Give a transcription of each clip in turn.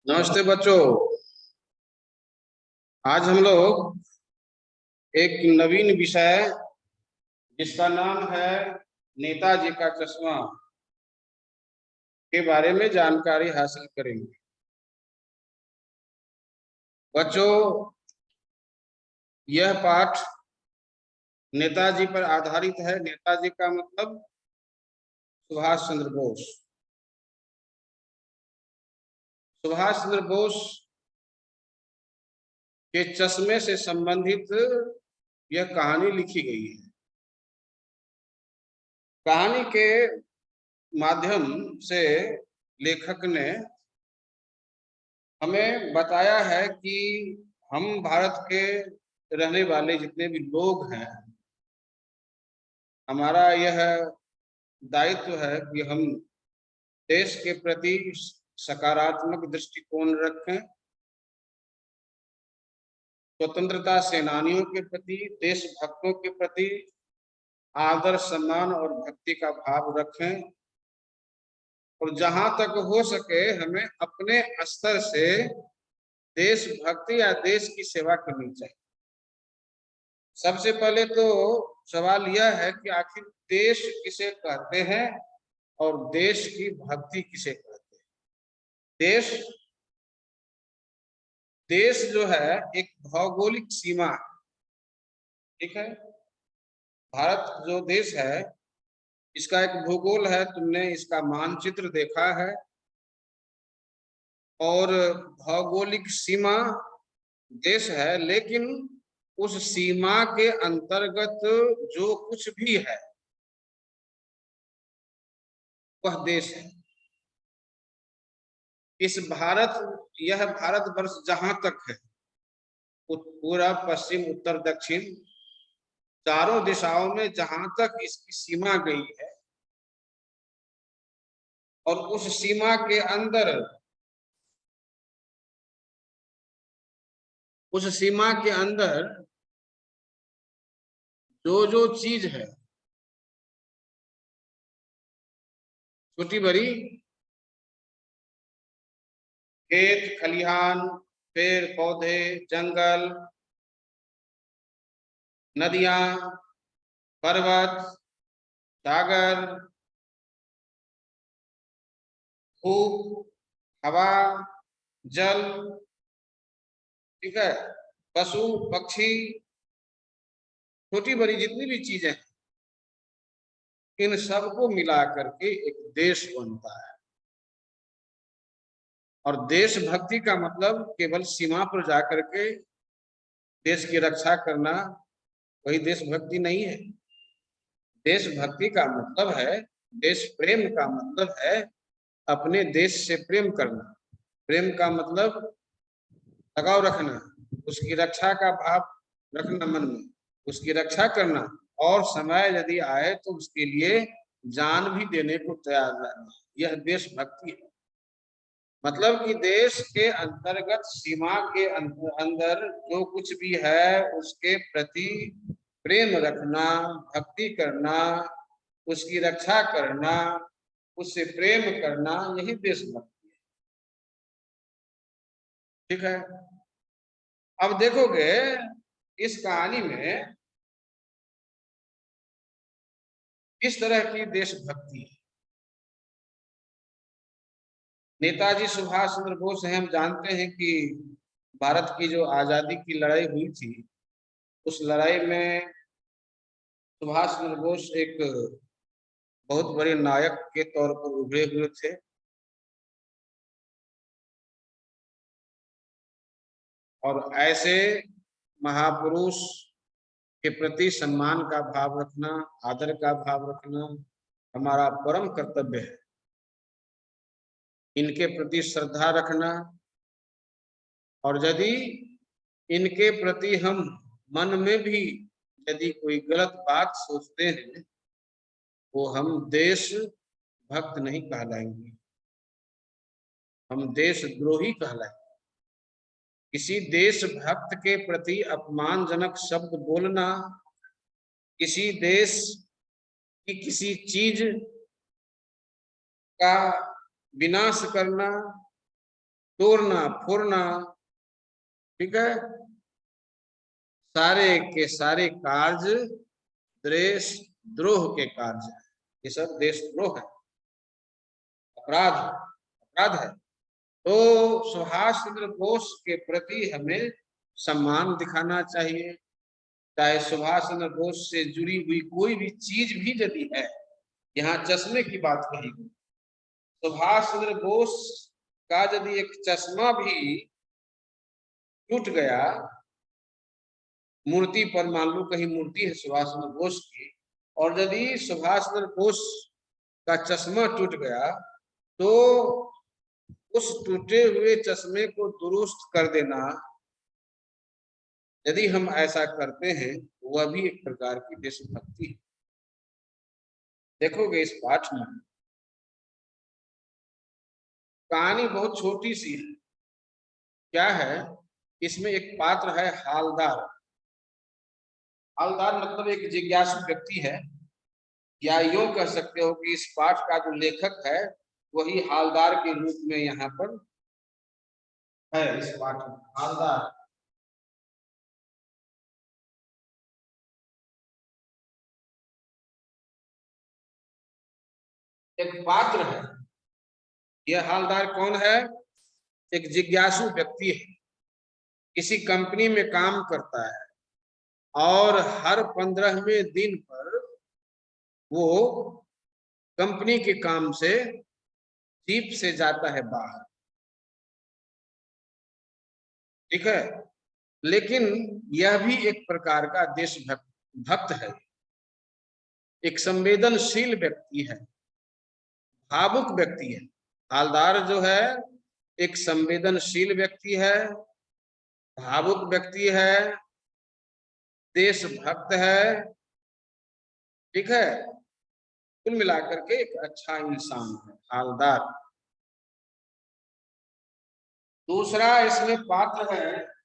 नमस्ते बच्चों। आज हम लोग एक नवीन विषय जिसका नाम है नेताजी का चश्मा के बारे में जानकारी हासिल करेंगे। बच्चों, यह पाठ नेताजी पर आधारित है। नेताजी का मतलब सुभाष चंद्र बोस। सुभाष चंद्र बोस के चश्मे से संबंधित यह कहानी लिखी गई है। कहानी के माध्यम से लेखक ने हमें बताया है कि हम भारत के रहने वाले जितने भी लोग हैं, हमारा यह दायित्व है कि हम देश के प्रति सकारात्मक दृष्टिकोण रखें। स्वतंत्रता सेनानियों के प्रति, देशभक्तों के प्रति आदर, सम्मान और भक्ति का भाव रखें। और जहां तक हो सके हमें अपने स्तर से देशभक्ति या देश की सेवा करनी चाहिए। सबसे पहले तो सवाल यह है कि आखिर देश किसे कहते हैं और देश की भक्ति किसे कहते हैं। देश जो है एक भौगोलिक सीमा है, ठीक है। भारत जो देश है इसका एक भूगोल है, तुमने इसका मानचित्र देखा है। और भौगोलिक सीमा देश है, लेकिन उस सीमा के अंतर्गत जो कुछ भी है वह देश है। यह भारतवर्ष जहां तक है, पूरा पश्चिम उत्तर दक्षिण चारों दिशाओं में जहां तक इसकी सीमा गई है, और उस सीमा के अंदर जो जो चीज है, छोटी बड़ी खेत खलिहान, पेड़ पौधे, जंगल, नदियां, पर्वत, सागर, धूप, हवा, जल, ठीक है, पशु पक्षी, छोटी बड़ी जितनी भी चीजें हैं, इन सबको मिला करके एक देश बनता है। और देशभक्ति का मतलब केवल सीमा पर जाकर के देश की रक्षा करना वही देशभक्ति नहीं है। देशभक्ति का मतलब है, देश प्रेम का मतलब है अपने देश से प्रेम करना। प्रेम का मतलब लगाव रखना, उसकी रक्षा का भाव रखना मन में, उसकी रक्षा करना, और समय यदि आए तो उसके लिए जान भी देने को तैयार रहना। यह देशभक्ति है। मतलब कि देश के अंतर्गत सीमा के अंदर जो कुछ भी है उसके प्रति प्रेम रखना, भक्ति करना, उसकी रक्षा करना, उससे प्रेम करना, यही देशभक्ति है, ठीक है। अब देखोगे इस कहानी में किस तरह की देशभक्ति है। नेताजी सुभाष चंद्र बोस हैं, हम जानते हैं कि भारत की जो आजादी की लड़ाई हुई थी, उस लड़ाई में सुभाष चंद्र बोस एक बहुत बड़े नायक के तौर पर उभरे हुए थे। और ऐसे महापुरुष के प्रति सम्मान का भाव रखना, आदर का भाव रखना हमारा परम कर्तव्य है। इनके प्रति श्रद्धा रखना, और यदि इनके प्रति हम मन में भी यदि कोई गलत बात सोचते हैं वो हम देश भक्त नहीं कहलाएंगे, हम देशद्रोही कहलाएंगे। किसी देशभक्त के प्रति अपमानजनक शब्द बोलना, किसी देश की किसी चीज का विनाश करना, तोड़ना फोड़ना, ठीक है, सारे के सारे कार्य देश द्रोह के कार्य है। ये सब देशद्रोह है, अपराध अपराध है। तो सुभाष चंद्र बोस के प्रति हमें सम्मान दिखाना चाहिए। चाहे सुभाष चंद्र बोस से जुड़ी हुई कोई भी चीज भी यदि है, यहाँ चश्मे की बात कही गई, सुभाष चंद्र बोस का यदि एक चश्मा भी टूट गया, मूर्ति पर मान लो कहीं मूर्ति है सुभाष चंद्र बोस की, और यदि सुभाष चंद्र बोस का चश्मा टूट गया, तो उस टूटे हुए चश्मे को दुरुस्त कर देना, यदि हम ऐसा करते हैं, वह भी एक प्रकार की देशभक्ति है। देखोगे इस पाठ में कहानी बहुत छोटी सी है। क्या है, इसमें एक पात्र है हालदार। हालदार मतलब एक जिज्ञासु व्यक्ति है, या यूं कह सकते हो कि इस पाठ का जो लेखक है वही हालदार के रूप में यहाँ पर है। इस पाठ में हालदार एक पात्र है। यह हालदार कौन है? एक जिज्ञासु व्यक्ति है, किसी कंपनी में काम करता है, और हर 15वें दिन पर वो कंपनी के काम से जीप से जाता है बाहर, ठीक है। लेकिन यह भी एक प्रकार का देशभक्त भक्त है, एक संवेदनशील व्यक्ति है, भावुक व्यक्ति है। हालदार जो है एक संवेदनशील व्यक्ति है, भावुक व्यक्ति है, देशभक्त है, ठीक है। कुल मिलाकर के एक अच्छा इंसान है हालदार। दूसरा इसमें पात्र है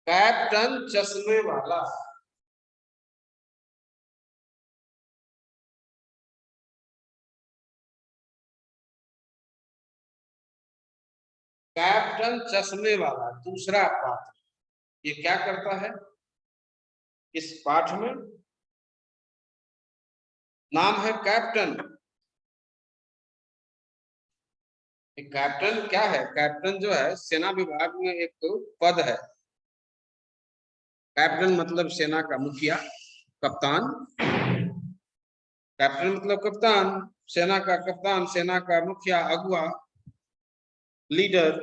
कैप्टन चश्मे वाला। कैप्टन चश्मे वाला दूसरा पात्र, ये क्या करता है इस पाठ में? नाम है कैप्टन। कैप्टन क्या है? कैप्टन जो है सेना विभाग में एक पद है। कैप्टन मतलब सेना का मुखिया, कप्तान। कैप्टन मतलब कप्तान, सेना का कप्तान, सेना का मुखिया, अगुआ, लीडर,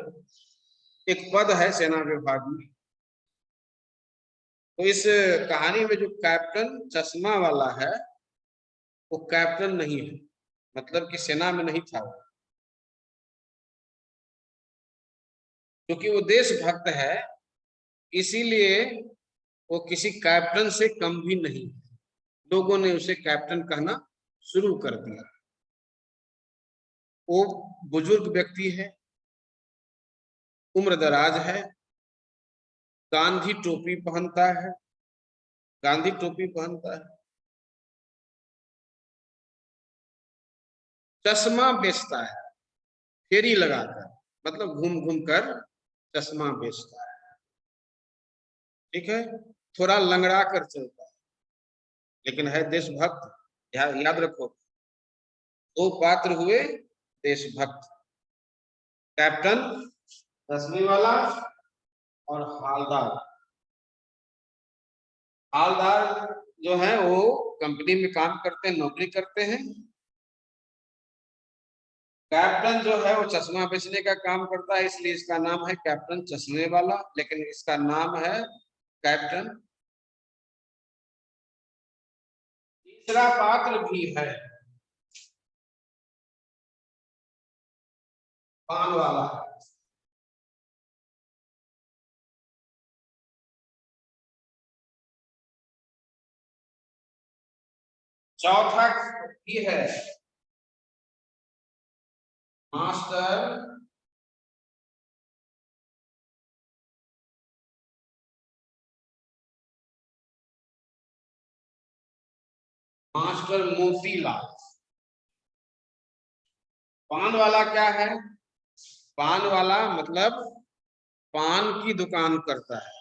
एक पद है सेना विभाग में। तो इस कहानी में जो कैप्टन चश्मा वाला है वो कैप्टन नहीं है, मतलब कि सेना में नहीं था वो, क्योंकि वो देशभक्त है, इसीलिए वो किसी कैप्टन से कम भी नहीं। लोगों ने उसे कैप्टन कहना शुरू कर दिया। वो बुजुर्ग व्यक्ति है, उम्र दराज है, गांधी टोपी पहनता है, गांधी टोपी पहनता है, चश्मा बेचता है फेरी लगाकर, मतलब घूम घूम कर चश्मा बेचता है, ठीक है। थोड़ा लंगड़ा कर चलता है, लेकिन है देशभक्त। याद रखो, दो पात्र हुए देशभक्त, कैप्टन चश्मे वाला और हालदार। हालदार जो है वो कंपनी में काम करते हैं, नौकरी करते हैं। कैप्टन जो है वो चश्मा बेचने का काम करता है, इसलिए इसका नाम है कैप्टन चश्मे वाला, लेकिन इसका नाम है कैप्टन। तीसरा पात्र भी है पान वाला। चौथा भी है मास्टर मास्टर मोतीलाल। पान वाला क्या है? पान वाला मतलब पान की दुकान करता है।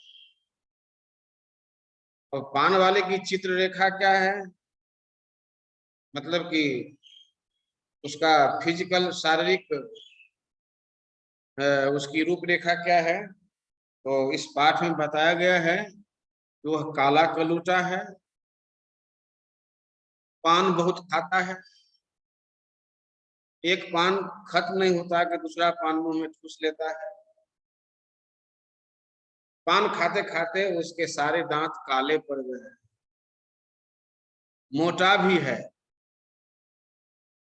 और पान वाले की चित्र रेखा क्या है? मतलब कि उसका फिजिकल शारीरिक उसकी रूपरेखा क्या है? तो इस पाठ में बताया गया है कि वह काला कलूटा है, पान बहुत खाता है। एक पान खत्म नहीं होता कि दूसरा पान मुंह में ठूस लेता है। पान खाते खाते उसके सारे दांत काले पड़ गए हैं। मोटा भी है,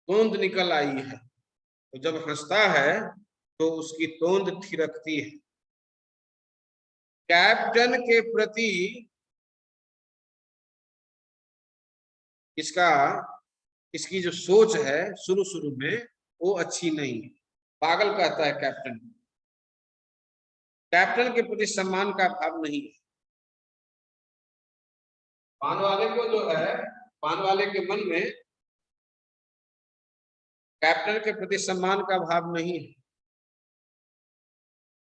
तोंद निकल आई है। तो जब हंसता है तो उसकी तोंद थिरकती है। कैप्टन के प्रति इसका इसकी जो सोच है शुरू शुरू में वो अच्छी नहीं है। पागल कहता है कैप्टन। कैप्टन के प्रति सम्मान का भाव नहीं है। पान वाले को जो है, पान वाले के मन में कैप्टन के प्रति सम्मान का भाव नहीं है।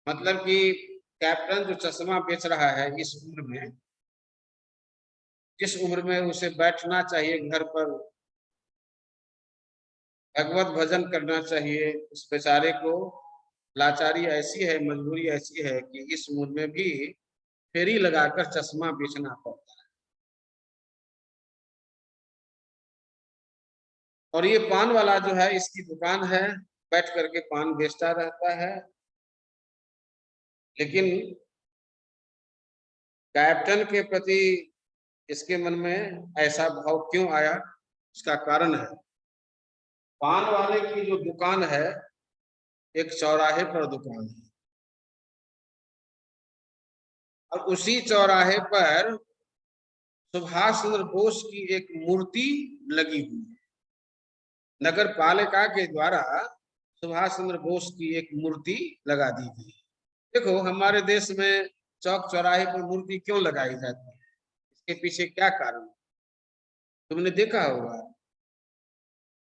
मतलब कि कैप्टन जो चश्मा बेच रहा है इस उम्र में, जिस उम्र में उसे बैठना चाहिए घर पर, भगवत भजन करना चाहिए, उस बेचारे को लाचारी ऐसी है, मजबूरी ऐसी है कि इस उम्र में भी फेरी लगाकर चश्मा बेचना पड़ता है। और ये पान वाला जो है इसकी दुकान है, बैठ करके पान बेचता रहता है। लेकिन कैप्टन के प्रति इसके मन में ऐसा भाव क्यों आया? इसका कारण है, पान वाले की जो दुकान है एक चौराहे पर दुकान है, और उसी चौराहे पर सुभाष चंद्र बोस की एक मूर्ति लगी हुई है। नगर पालिका के द्वारा सुभाष चंद्र बोस की एक मूर्ति लगा दी गई। देखो हमारे देश में चौक चौराहे पर मूर्ति क्यों लगाई जाती है, इसके पीछे क्या कारण? तुमने देखा होगा,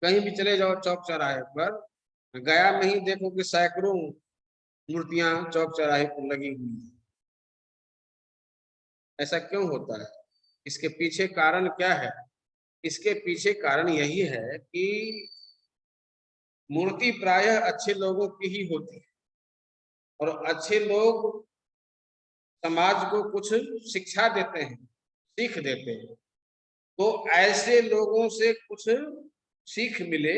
कहीं भी चले जाओ चौक चौराहे पर, गया में ही देखो कि सैकड़ों मूर्तियां चौक चौराहे पर लगी हुई है। ऐसा क्यों होता है? इसके पीछे कारण क्या है? इसके पीछे कारण यही है कि मूर्ति प्रायः अच्छे लोगों की ही होती है, और अच्छे लोग समाज को कुछ शिक्षा देते हैं, सीख देते हैं। तो ऐसे लोगों से कुछ सीख मिले,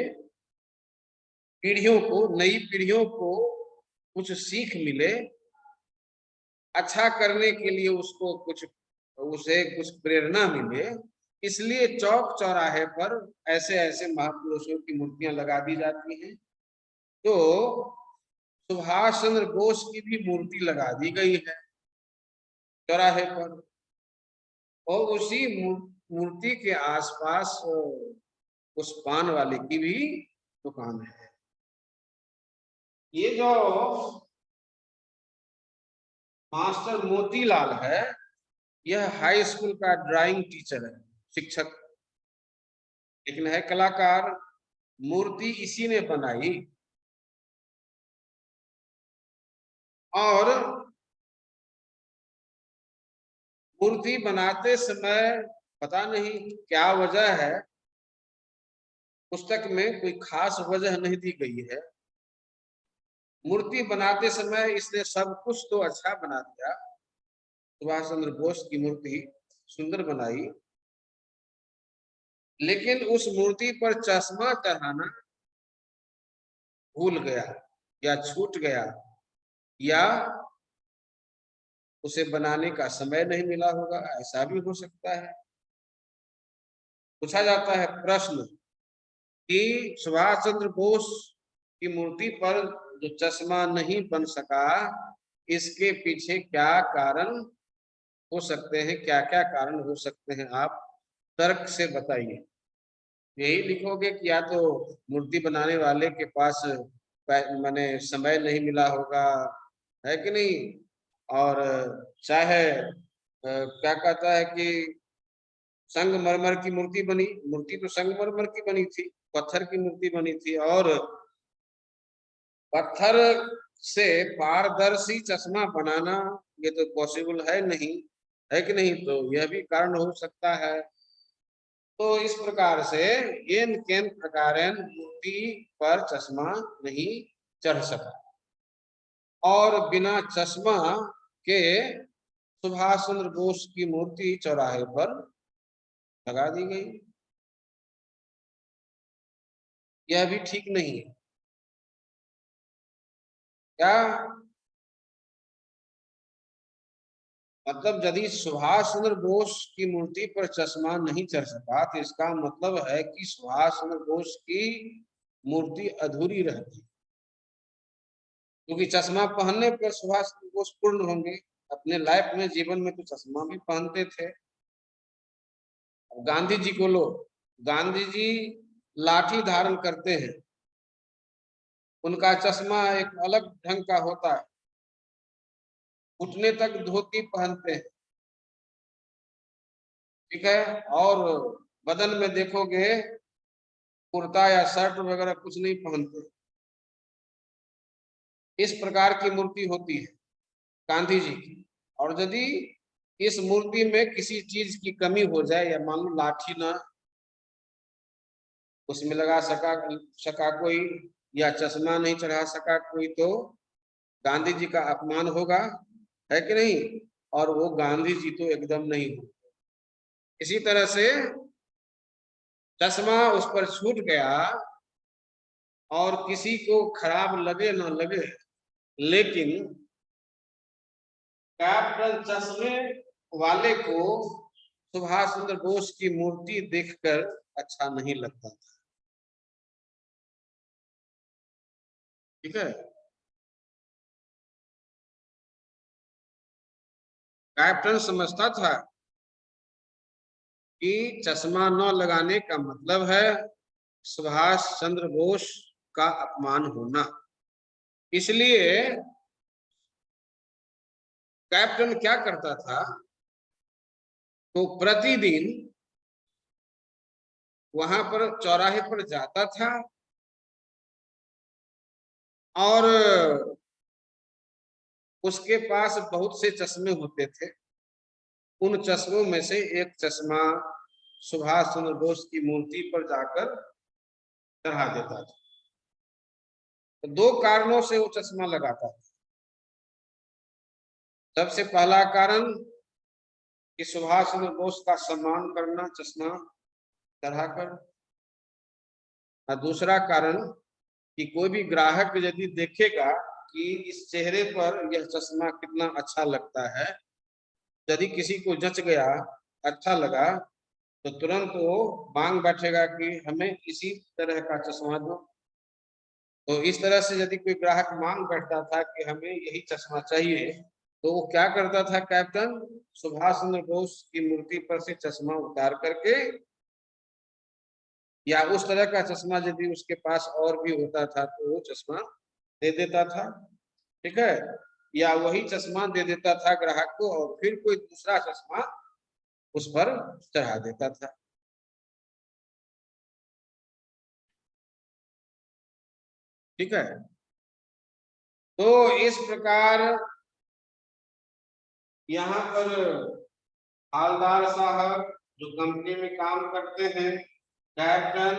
पीढ़ियों को, नई पीढ़ियों को कुछ सीख मिले, अच्छा करने के लिए उसको कुछ, उसे कुछ प्रेरणा मिले, इसलिए चौक चौराहे पर ऐसे ऐसे महापुरुषों की मूर्तियां लगा दी जाती हैं। तो सुभाष चंद्र बोस की भी मूर्ति लगा दी गई है चौराहे पर, और उसी मूर्ति के आसपास उस पान वाले की भी दुकान है। ये जो मास्टर मोतीलाल है, यह हाई स्कूल का ड्राइंग टीचर है, शिक्षक, लेकिन है कलाकार। मूर्ति इसी ने बनाई, और मूर्ति बनाते समय पता नहीं क्या वजह है, पुस्तक में कोई खास वजह नहीं दी गई है। मूर्ति बनाते समय इसने सब कुछ तो अच्छा बना दिया, सुभाष चंद्र बोस की मूर्ति सुंदर बनाई, लेकिन उस मूर्ति पर चश्मा चढ़ाना भूल गया, या छूट गया, या उसे बनाने का समय नहीं मिला होगा, ऐसा भी हो सकता है। पूछा जाता है प्रश्न कि सुभाष चंद्र बोस की मूर्ति पर जो चश्मा नहीं बन सका, इसके पीछे क्या कारण हो सकते हैं, क्या क्या कारण हो सकते हैं, आप तर्क से बताइए। यही लिखोगे कि या तो मूर्ति बनाने वाले के पास माने समय नहीं मिला होगा, है कि नहीं, और चाहे क्या कहता है कि संगमरमर की मूर्ति बनी, मूर्ति तो संगमरमर की बनी थी, पत्थर की मूर्ति बनी थी, और पत्थर से पारदर्शी चश्मा बनाना ये तो पॉसिबल है नहीं, है कि नहीं? तो यह भी कारण हो सकता है। तो इस प्रकार से येन केन प्रकारेण मूर्ति पर चश्मा नहीं चढ़ सका, और बिना चश्मा के सुभाष चंद्र बोस की मूर्ति चौराहे पर लगा दी गई। यह भी ठीक नहीं है क्या? मतलब यदि सुभाष चंद्र बोस की मूर्ति पर चश्मा नहीं चढ़ सका तो इसका मतलब है कि सुभाष चंद्र बोस की मूर्ति अधूरी रहती, क्योंकि चश्मा पहनने पर सुभाष चंद्र बोस पूर्ण होंगे। अपने लाइफ में, जीवन में तो चश्मा भी पहनते थे। गांधी जी को लो, गांधी जी लाठी धारण करते हैं, उनका चश्मा एक अलग ढंग का होता है, घुटने तक धोती पहनते हैं, ठीक है, और बदन में देखोगे कुर्ता या शर्ट वगैरह कुछ नहीं पहनते। इस प्रकार की मूर्ति होती है गांधी जी की। और यदि इस मूर्ति में किसी चीज की कमी हो जाए, या मान लो लाठी ना उसमें लगा सका कोई, या चश्मा नहीं चढ़ा सका कोई, तो गांधी जी का अपमान होगा, है कि नहीं? और वो गांधी जी तो एकदम नहीं हो। इसी तरह से चश्मा उस पर छूट गया, और किसी को खराब लगे ना लगे, लेकिन कैप्टन चश्मे वाले को सुभाष चंद्र बोस की मूर्ति देखकर अच्छा नहीं लगता था, ठीक है। कैप्टन समझता था कि चश्मा न लगाने का मतलब है सुभाष चंद्र बोस का अपमान होना। इसलिए कैप्टन क्या करता था, तो प्रतिदिन वहां पर चौराहे पर जाता था, और उसके पास बहुत से चश्मे होते थे। उन चश्मों में से एक चश्मा सुभाष चंद्र बोस की मूर्ति पर जाकर चढ़ा देता था। तो दो कारणों से वो चश्मा लगाता था। सबसे पहला कारण कि सुभाष चंद्र बोस का सम्मान करना, चश्मा चढ़ाकर। और दूसरा कारण कि कोई भी ग्राहक यदि देखेगा कि इस चेहरे पर यह चश्मा कितना अच्छा लगता है, यदि किसी को जच गया, अच्छा लगा, तो तुरंत वो मांग बैठेगा कि हमें इसी तरह का चश्मा दो। तो इस तरह से यदि कोई ग्राहक मांग बैठता था कि हमें यही चश्मा चाहिए, तो वो क्या करता था कैप्टन, सुभाष चंद्र बोस की मूर्ति पर से चश्मा उतार करके, या उस तरह का चश्मा यदि उसके पास और भी होता था तो वो चश्मा दे देता था, ठीक है, या वही चश्मा दे देता था ग्राहक को, और फिर कोई दूसरा चश्मा उस पर चढ़ा देता था। ठीक है, तो इस प्रकार यहाँ पर हालदार साहब जो कंपनी में काम करते हैं, कैप्टन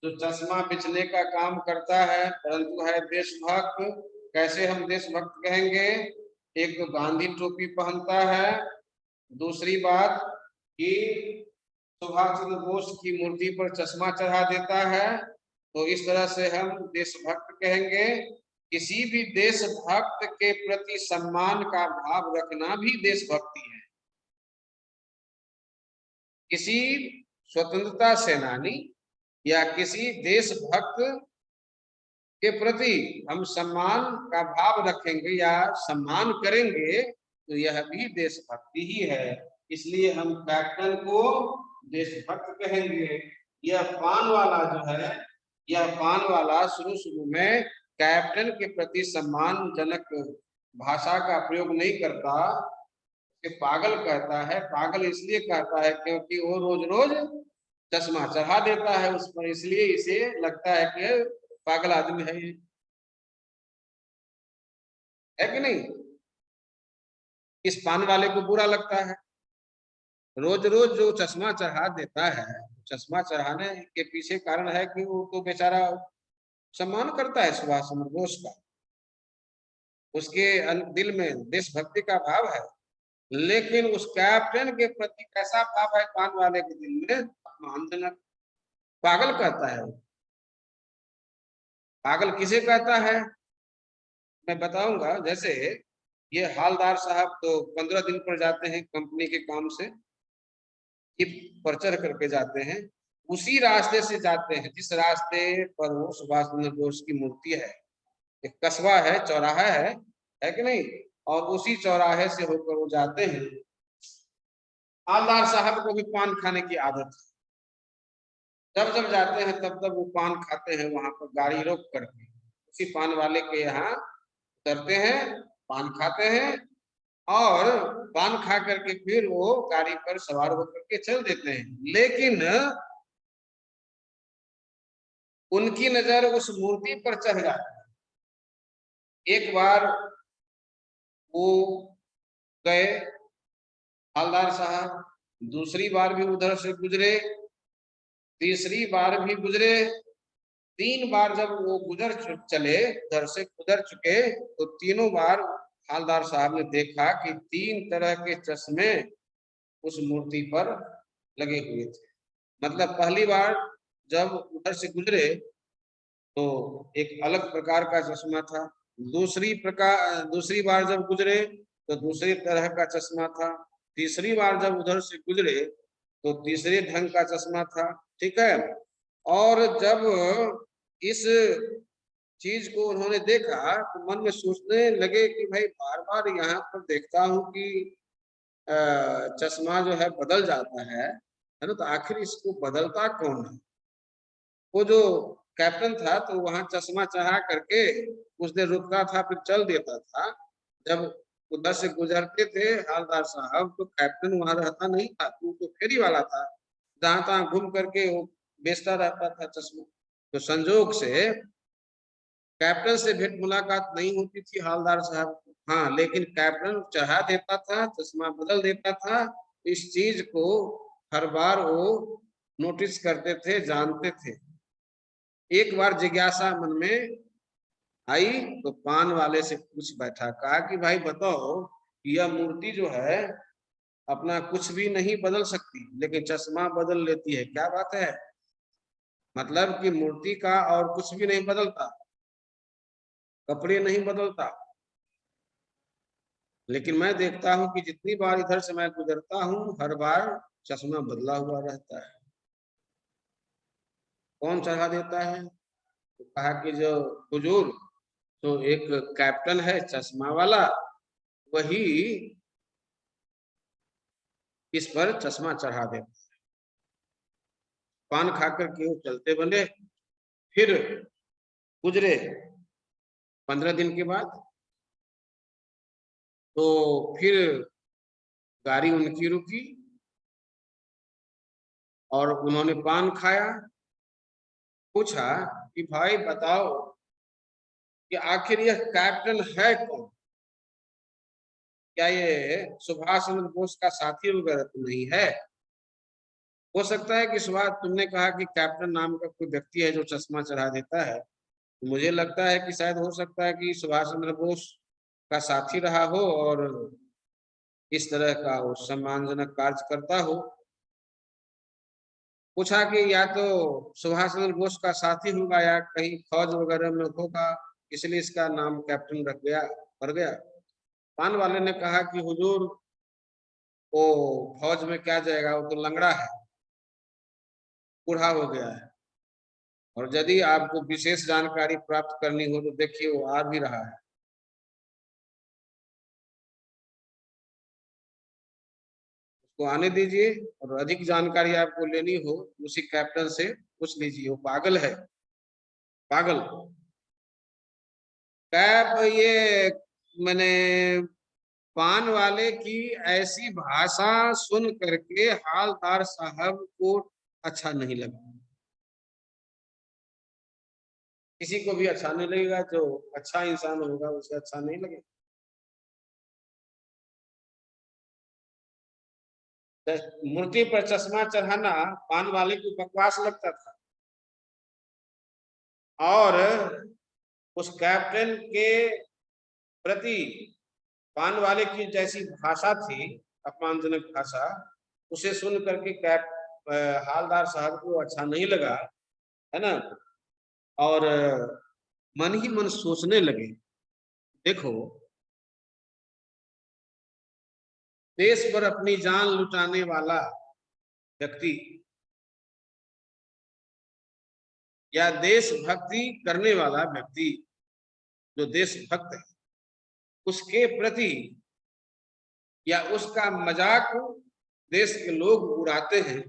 जो चश्मा बेचने का काम करता है, परंतु है देशभक्त। कैसे हम देशभक्त कहेंगे? एक तो गांधी टोपी पहनता है, दूसरी बात कि सुभाष चंद्र बोस की मूर्ति पर चश्मा चढ़ा देता है, तो इस तरह से हम देशभक्त कहेंगे। किसी भी देशभक्त के प्रति सम्मान का भाव रखना भी देशभक्ति है। किसी स्वतंत्रता सेनानी या किसी देशभक्त के प्रति हम सम्मान का भाव रखेंगे या सम्मान करेंगे, तो यह भी देशभक्ति ही है। इसलिए हम कैप्टन को देशभक्त कहेंगे। यह पान वाला जो है, यह पान वाला शुरू शुरू में कैप्टन के प्रति सम्मानजनक भाषा का प्रयोग नहीं करता, कि पागल कहता है, पागल इसलिए कहता है क्योंकि वो रोज रोज चश्मा चढ़ा देता है उस पर, इसलिए इसे लगता है कि पागल आदमी है ये, है कि नहीं? इस पान वाले को बुरा लगता है, रोज रोज जो चश्मा चढ़ा देता है, चश्मा चढ़ाने के पीछे कारण है कि वो तो बेचारा सम्मान करता है सुभाष चंद्र बोस का, उसके दिल में देशभक्ति का भाव है, लेकिन उस कैप्टन के प्रति कैसा भाव है पान वाले के दिल में, अपमानजनक। पागल कहता है, पागल किसे कहता है मैं बताऊंगा। जैसे ये हालदार साहब तो 15 दिन पर जाते हैं कंपनी के काम से, जीप पर चढ़ करके जाते हैं, उसी रास्ते से जाते हैं जिस रास्ते पर वो सुभाष चंद्र बोस की मूर्ति है, एक कस्बा है, चौराहा है कि नहीं? और उसी चौराहे से होकर वो जाते हैं। हालदार साहब को भी पान खाने की आदत है, जब जब जाते हैं तब तब वो पान खाते हैं, वहां पर गाड़ी रोक करके उसी पान वाले के यहाँ उतरते हैं, पान खाते हैं, और पान खा करके फिर वो गाड़ी पर सवार होकर के चल देते हैं। लेकिन उनकी नजर उस मूर्ति पर चढ़ जाती है। एक बार वो गए हालदार साहब, दूसरी बार भी उधर से गुजरे, तीसरी बार भी गुजरे, 3 बार जब वो चले, उधर से गुजर चुके, तो तीनों बार हालदार साहब ने देखा कि 3 तरह के चश्मे उस मूर्ति पर लगे हुए थे। मतलब पहली बार जब उधर से गुजरे तो एक अलग प्रकार का चश्मा था, दूसरी बार जब गुजरे तो दूसरी तरह का चश्मा था, तीसरी बार जब उधर से गुजरे तो तीसरे ढंग का चश्मा था, ठीक है। और जब इस चीज को उन्होंने देखा तो मन में सोचने लगे कि भाई बार बार यहाँ पर देखता हूँ कि चश्मा जो है बदल जाता है ना, तो आखिर इसको बदलता कौन है? वो जो कैप्टन था तो वहां चश्मा चढ़ा करके कुछ देर रुकता था, फिर चल देता था। जब उधर से गुजरते थे हालदार साहब तो कैप्टन वहां रहता नहीं था, तो फेरी वाला था, जहां तहां घूम करके वो बेचता रहता था चश्मा। तो संजोग से कैप्टन से भेंट मुलाकात नहीं होती थी हालदार साहब को, हाँ, लेकिन कैप्टन चढ़ा देता था, चश्मा बदल देता था। इस चीज को हर बार वो नोटिस करते थे, जानते थे। एक बार जिज्ञासा मन में आई तो पान वाले से पूछ बैठा, कहा कि भाई बताओ, यह मूर्ति जो है अपना कुछ भी नहीं बदल सकती, लेकिन चश्मा बदल लेती है, क्या बात है? मतलब कि मूर्ति का और कुछ भी नहीं बदलता, कपड़े नहीं बदलता, लेकिन मैं देखता हूं कि जितनी बार इधर से मैं गुजरता हूं हर बार चश्मा बदला हुआ रहता है। कौन चढ़ा देता है? तो कहा कि जो हुजूर, तो एक कैप्टन है चश्मा वाला, वही इस पर चश्मा चढ़ा देता। पान खाकर के वो चलते बने, फिर गुजरे 15 दिन के बाद, तो फिर गाड़ी उनकी रुकी और उन्होंने पान खाया। पूछा कि भाई बताओ कि आखिर यह कैप्टन है कौन? क्या ये सुभाष चंद्र बोस का साथी वगैरह तो नहीं है? हो सकता है कि सुभाष, तुमने कहा कि कैप्टन नाम का कोई व्यक्ति है जो चश्मा चढ़ा देता है, मुझे लगता है कि शायद हो सकता है कि सुभाष चंद्र बोस का साथी रहा हो और इस तरह का वो सम्मानजनक कार्य करता हो। पूछा कि या तो सुभाष चंद्र बोस का साथी होगा या कहीं फौज वगैरह में होगा, इसलिए इसका नाम कैप्टन रख गया, पड़ गया। पान वाले ने कहा कि हुजूर, वो फौज में क्या जाएगा, वो तो लंगड़ा है, बूढ़ा हो गया है, और यदि आपको विशेष जानकारी प्राप्त करनी हो तो देखिए वो आ भी रहा है। उसको आने दीजिए, और अधिक जानकारी आपको लेनी हो उसी कैप्टन से पूछ लीजिए, वो पागल है, पागल। कैप ये मैंने पान वाले की ऐसी भाषा सुन करके हालदार साहब को अच्छा नहीं लगा। किसी को भी अच्छा नहीं लगेगा, जो अच्छा इंसान होगा उसे अच्छा नहीं लगेगा। मूर्ति पर चश्मा चढ़ाना पान वाले को बकवास लगता था, और उस कैप्टन के प्रति पान वाले की जैसी भाषा थी, अपमानजनक भाषा, उसे सुन करके हालदार साहब को अच्छा नहीं लगा, है ना। और मन ही मन सोचने लगे, देखो देश पर अपनी जान लुटाने वाला व्यक्ति या देशभक्ति करने वाला व्यक्ति, जो देशभक्त है, उसके प्रति या उसका मजाक देश के लोग उड़ाते हैं,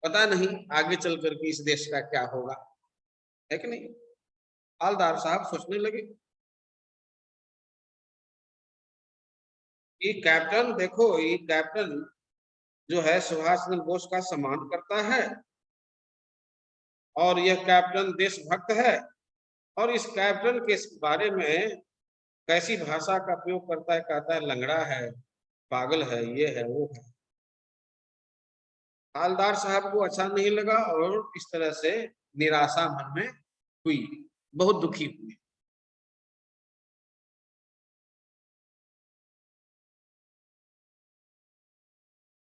पता नहीं आगे चल करके इस देश का क्या होगा, है कि नहीं। हालदार साहब सोचने लगे कि कैप्टन, देखो ये कैप्टन जो है सुभाष चंद्र बोस का सम्मान करता है, और यह कैप्टन देशभक्त है, और इस कैप्टन के बारे में कैसी भाषा का प्रयोग करता है, कहता है लंगड़ा है, पागल है, ये है वो है। हालदार साहब को अच्छा नहीं लगा, और इस तरह से निराशा मन में हुई, बहुत दुखी हुए।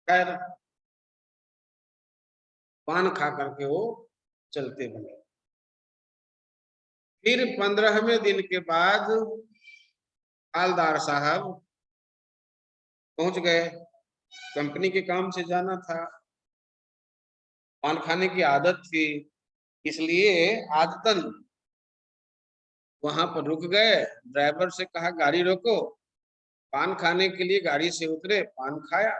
खैर पान खा करके वो चलते बने। फिर 15वें दिन के बाद हालदार साहब पहुंच गए, कंपनी के काम से जाना था, पान खाने की आदत थी, इसलिए आदतन वहां पर रुक गए। ड्राइवर से कहा गाड़ी रोको, पान खाने के लिए गाड़ी से उतरे, पान खाया,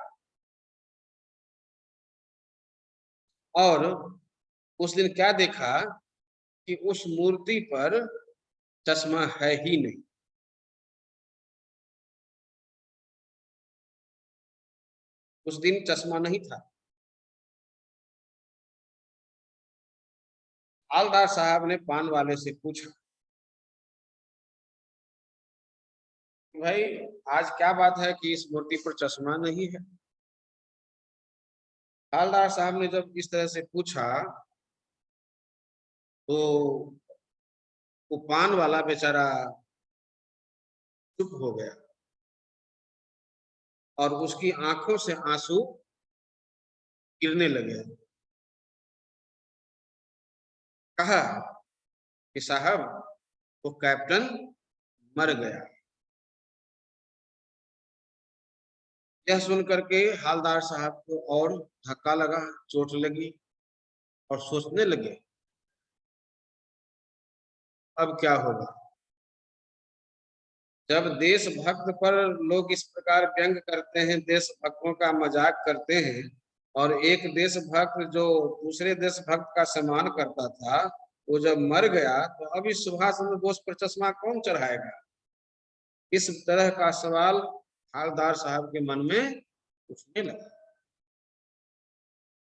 और उस दिन क्या देखा कि उस मूर्ति पर चश्मा है ही नहीं। उस दिन चश्मा नहीं था। हालदार साहब ने पान वाले से पूछा, भाई आज क्या बात है कि इस मूर्ति पर चश्मा नहीं है। हालदार साहब ने जब इस तरह से पूछा, तो वो पान वाला बेचारा चुप हो गया, और उसकी आंखों से आंसू गिरने लगे। कहा कि साहब वो कैप्टन मर गया। यह सुन करके हालदार साहब को और धक्का लगा, चोट लगी, और सोचने लगे अब क्या होगा। जब देशभक्त पर लोग इस प्रकार व्यंग करते हैं, देशभक्तों का मजाक करते हैं, और एक देशभक्त जो दूसरे देशभक्त का सम्मान करता था, वो जब मर गया, तो अभी सुभाष चंद्र बोस पर चश्मा कौन चढ़ाएगा। इस तरह का सवाल हालदार साहब के मन में उठने लगा।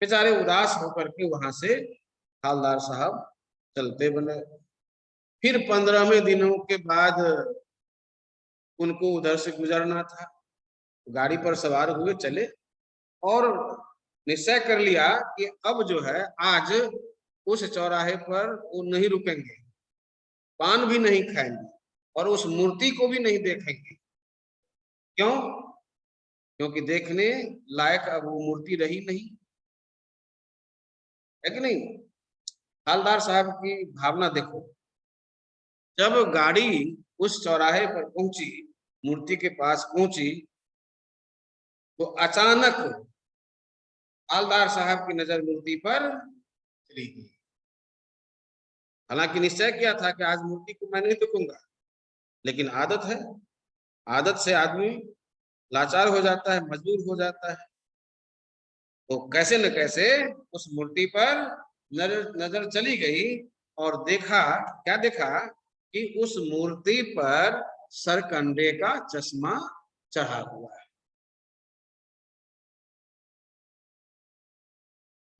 बेचारे उदास होकर के वहां से हालदार साहब चलते बने। फिर 15वें दिनों के बाद उनको उधर से गुजरना था, गाड़ी पर सवार हुए, चले, और निश्चय कर लिया कि अब जो है आज उस चौराहे पर वो नहीं रुकेंगे, पान भी नहीं खाएंगे, और उस मूर्ति को भी नहीं देखेंगे। क्यों? क्योंकि देखने लायक अब वो मूर्ति रही नहीं, है कि नहीं। हालदार साहब की भावना देखो, जब गाड़ी उस चौराहे पर पहुंची, मूर्ति के पास पहुंची, तो अचानक हालदार साहब की नजर मूर्ति पर चली गई। हालांकि निश्चय किया था कि आज मूर्ति को मैं नहीं देखूंगा, लेकिन आदत है, आदत से आदमी लाचार हो जाता है, मजबूर हो जाता है। तो कैसे न कैसे उस मूर्ति पर नजर नजर चली गई, और देखा, क्या देखा कि उस मूर्ति पर सरकंडे का चश्मा चढ़ा हुआ है।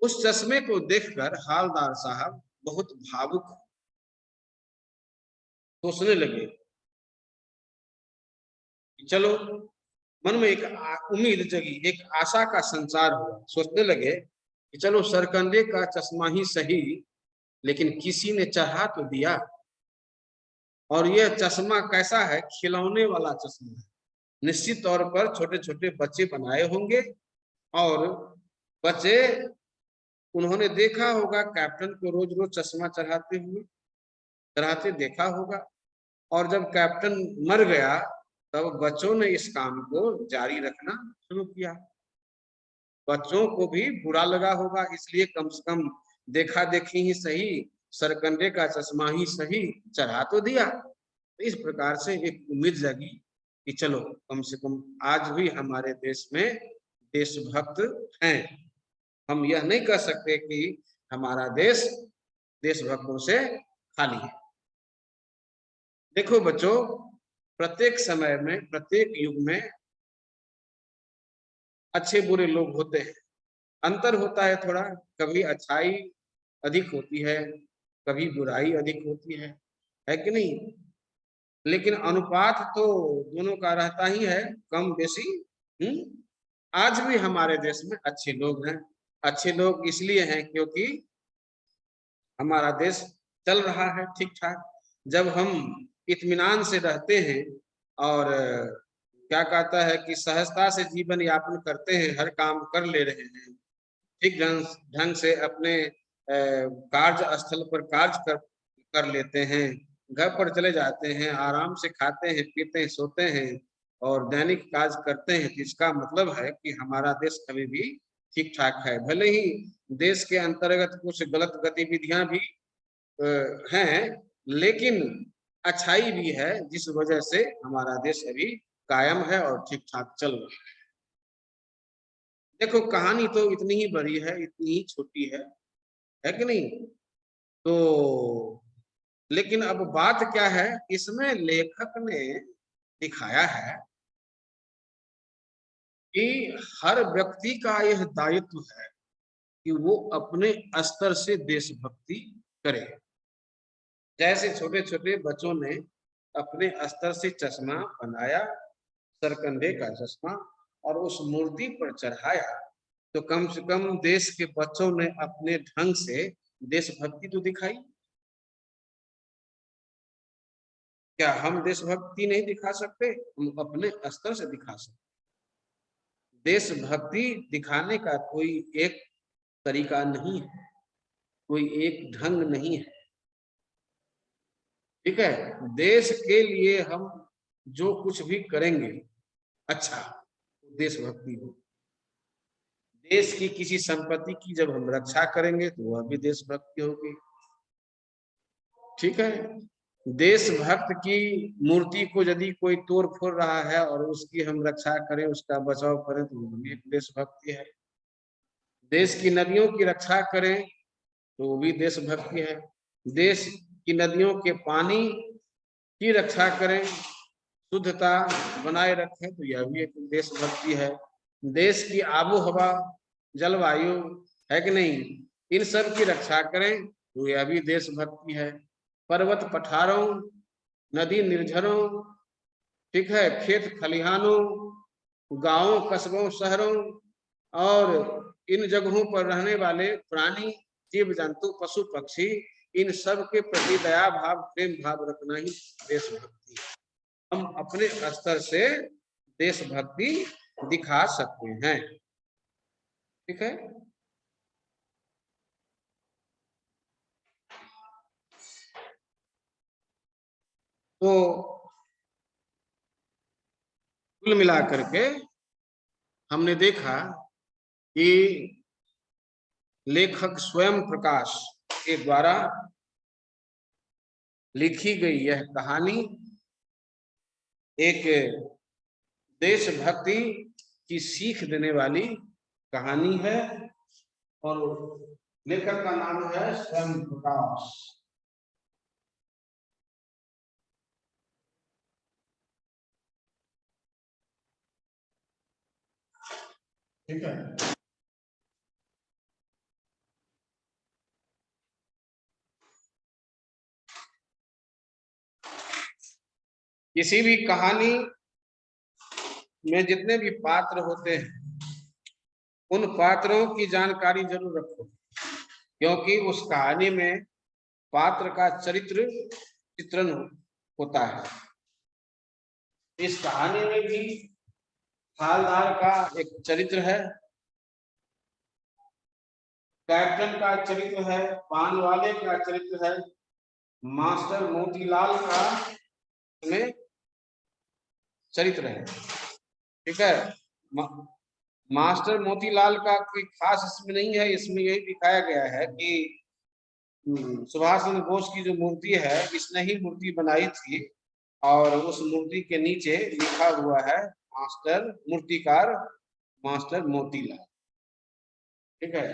उस चश्मे को देखकर हालदार साहब बहुत भावुक सोचने लगे कि चलो, मन में एक उम्मीद जगी, एक आशा का संचार हुआ। सोचने लगे कि चलो सरकंडे का चश्मा ही सही, लेकिन किसी ने चढ़ा तो दिया। और यह चश्मा कैसा है? खिलौने वाला चश्मा है। निश्चित तौर पर छोटे छोटे बच्चे बनाए होंगे, और बच्चे उन्होंने देखा होगा कैप्टन को रोज रोज चश्मा चढ़ाते देखा होगा। और जब कैप्टन मर गया तब बच्चों ने इस काम को जारी रखना शुरू किया। बच्चों को भी बुरा लगा होगा, इसलिए कम से कम देखा देखी ही सही, सरकंडे का चश्मा ही सही, चढ़ा तो दिया। तो इस प्रकार से एक उम्मीद जगी कि चलो कम से कम आज भी हमारे देश में देशभक्त हैं। हम यह नहीं कह सकते कि हमारा देश देशभक्तों से खाली है। देखो बच्चों, प्रत्येक समय में, प्रत्येक युग में अच्छे बुरे लोग होते हैं। अंतर होता है थोड़ा, कभी अच्छाई अधिक होती है, कभी बुराई अधिक होती है कि नहीं? लेकिन अनुपात तो दोनों का रहता ही है, कम बेसी। आज भी हमारे देश में अच्छे लोग हैं। अच्छे लोग इसलिए हैं क्योंकि हमारा देश चल रहा है ठीक ठाक। जब हम इत्मीनान से रहते हैं और क्या कहता है कि सहजता से जीवन यापन करते हैं, हर काम कर ले रहे हैं, ठीक ढंग से अपने कार्य स्थल पर कार्य कर लेते हैं, घर पर चले जाते हैं, आराम से खाते हैं, पीते हैं, सोते हैं और दैनिक कार्य करते हैं, तो इसका मतलब है कि हमारा देश अभी भी ठीक ठाक है। भले ही देश के अंतर्गत कुछ गलत गतिविधियां भी हैं, लेकिन अच्छाई भी है, जिस वजह से हमारा देश अभी कायम है और ठीक ठाक चल रहा है। देखो कहानी तो इतनी ही बड़ी है, इतनी ही छोटी है कि नहीं? तो लेकिन अब बात क्या है, इसमें लेखक ने दिखाया है कि हर व्यक्ति का यह दायित्व है कि वो अपने स्तर से देशभक्ति करे। जैसे छोटे छोटे बच्चों ने अपने स्तर से चश्मा बनाया, सरकंडे का चश्मा, और उस मूर्ति पर चढ़ाया, तो कम से कम देश के बच्चों ने अपने ढंग से देशभक्ति तो दिखाई। क्या हम देशभक्ति नहीं दिखा सकते? हम अपने स्तर से दिखा सकते। देशभक्ति दिखाने का कोई एक तरीका नहीं है, कोई एक ढंग नहीं है, ठीक है? देश के लिए हम जो कुछ भी करेंगे, अच्छा, देशभक्ति हो। देश की किसी संपत्ति की जब हम रक्षा करेंगे तो वह भी देशभक्ति होगी, ठीक है? देशभक्त की मूर्ति को यदि कोई तोड़ फोड़ रहा है और उसकी हम रक्षा करें, उसका बचाव करें, तो वो भी एक देशभक्ति है। देश की नदियों की रक्षा करें तो वो भी देशभक्ति है। देश की नदियों के पानी की रक्षा करें, शुद्धता बनाए रखें, तो यह भी एक देशभक्ति है। देश की आबो हवा, जलवायु, है कि नहीं, इन सब की रक्षा करें तो यह भी देशभक्ति है। पर्वत पठारों, नदी निर्झरों, ठीक है, खेत खलिहानों, गांवों, कस्बों, शहरों और इन जगहों पर रहने वाले प्राणी, जीव जंतु, पशु पक्षी, इन सब के प्रति दया भाव, प्रेम भाव रखना ही देशभक्ति है। हम अपने स्तर से देशभक्ति दिखा सकते हैं, ठीक है? तो कुल मिलाकर के हमने देखा कि लेखक स्वयं प्रकाश के द्वारा लिखी गई यह कहानी एक देशभक्ति की सीख देने वाली कहानी है, और लेखक का नाम है स्वयं प्रकाश। ठीक है। किसी भी कहानी में जितने भी पात्र होते हैं उन पात्रों की जानकारी जरूर रखो, क्योंकि उस कहानी में पात्र का चरित्र चित्रण होता है। इस कहानी में भी हालदार का एक चरित्र है, कैप्टन का चरित्र है, पान वाले का चरित्र है, मास्टर मोतीलाल का में चरित्र है। ठीक है। मास्टर मोतीलाल का कोई खास इसमें नहीं है, इसमें यही दिखाया गया है कि सुभाष चंद्र बोस की जो मूर्ति है इसने ही मूर्ति बनाई थी और उस मूर्ति के नीचे लिखा हुआ है मास्टर मूर्तिकार मास्टर मोतीलाल। ठीक है।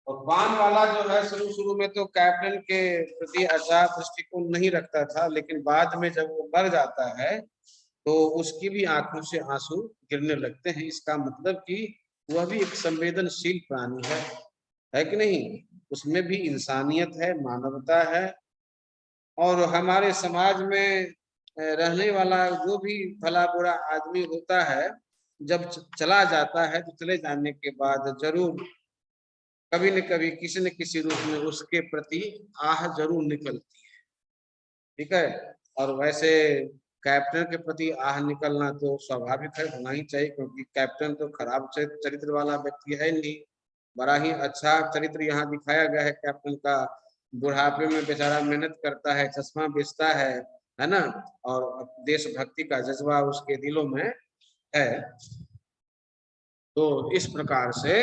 और पान वाला जो है शुरू शुरू में तो कैप्टन के प्रति अच्छा दृष्टिकोण नहीं रखता था, लेकिन बाद में जब वो मर जाता है तो उसकी भी आंखों से आंसू गिरने लगते हैं। इसका मतलब कि वह भी एक संवेदनशील प्राणी है कि नहीं? उसमें भी इंसानियत है, मानवता है। और हमारे समाज में रहने वाला जो भी भला बुरा आदमी होता है, जब चला जाता है तो चले जाने के बाद जरूर कभी न कभी किसी न किसी रूप में उसके प्रति आह जरूर निकलती है। ठीक है। और वैसे कैप्टन के प्रति आह निकलना तो स्वाभाविक है, होना ही चाहिए, क्योंकि कैप्टन तो खराब चरित्र वाला व्यक्ति है नहीं, बड़ा ही अच्छा चरित्र यहाँ दिखाया गया है कैप्टन का। बुढ़ापे में बेचारा मेहनत करता है, चश्मा बेचता है ना, और देशभक्ति का जज्बा उसके दिलों में है। तो इस प्रकार से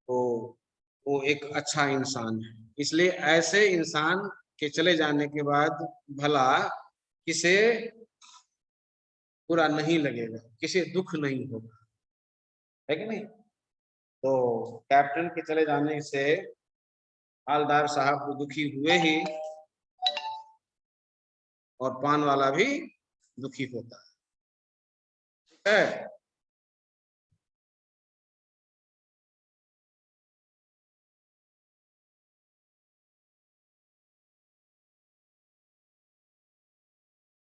वो एक अच्छा इंसान है। इसलिए ऐसे इंसान के चले जाने के बाद भला किसे बुरा नहीं लगेगा, किसे दुख नहीं होगा, है कि नहीं? तो कैप्टन के चले जाने से हालदार साहब को दुखी हुए ही और पान वाला भी दुखी होता है।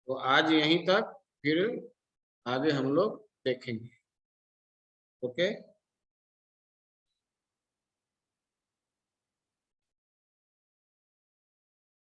तो आज यहीं तक, फिर आगे हम लोग देखेंगे। ओके।